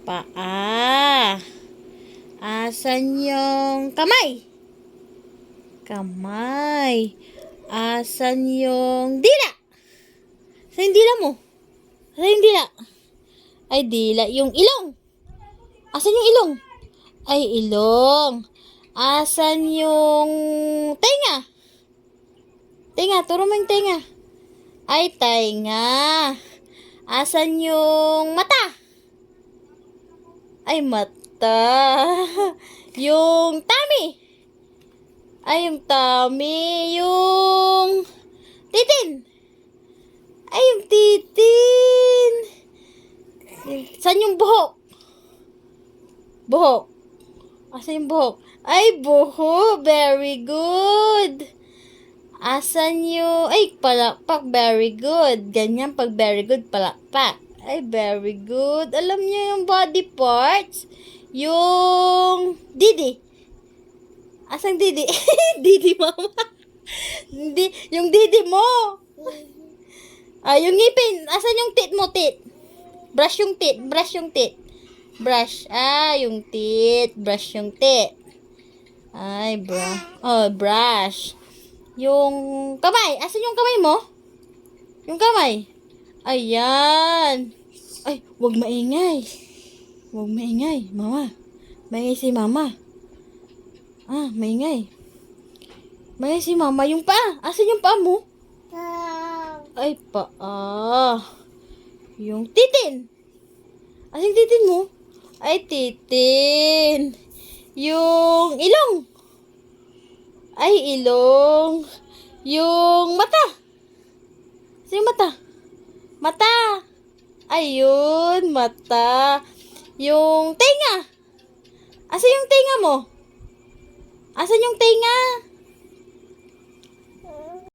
Paa. Asan yung kamay? Kamay. Asan yung dila? Asan yung dila mo? Asan yung dila? Ay, dila. Yung ilong. Asan yung ilong? Ay, ilong. Asan yung tenga? Tenga, turo mo yung tenga. Ay, tenga. Asan yung mata? Ay, mata. Yung tummy. Ay, yung tummy. Yung titin. Ay, yung titin. Saan yung buhok? Buhok. Asan yung buhok? Ay, buhok. Very good. Asan yung... Ay, palakpak. Very good. Ganyan pag very good, palakpak. Ay, very good. Alam niyo yung body parts? Yung didi. Asang didi? Didi, mama. Hindi, yung didi mo. Ah, yung ngipin. Asan yung tit mo, tit? Brush yung tit. Brush yung tit. Brush. Ah, yung tit. Brush yung tit. Ay, brush. Yung kamay. Asan yung kamay mo? Yung kamay. Ayan. Ay, wag maingay. Wag maingay, mama. Maingay si mama. Ah, maingay. Maingay si mama. Yung paa. Asan yung paa mo? Ay, paa. Yung titin. Asan yung titin mo? Ay, titin. Yung ilong. Ay, ilong. Yung mata. Asan yung mata? Mata. Ayun, mata. Yung tenga. Asan yung tenga mo? Asan yung tenga?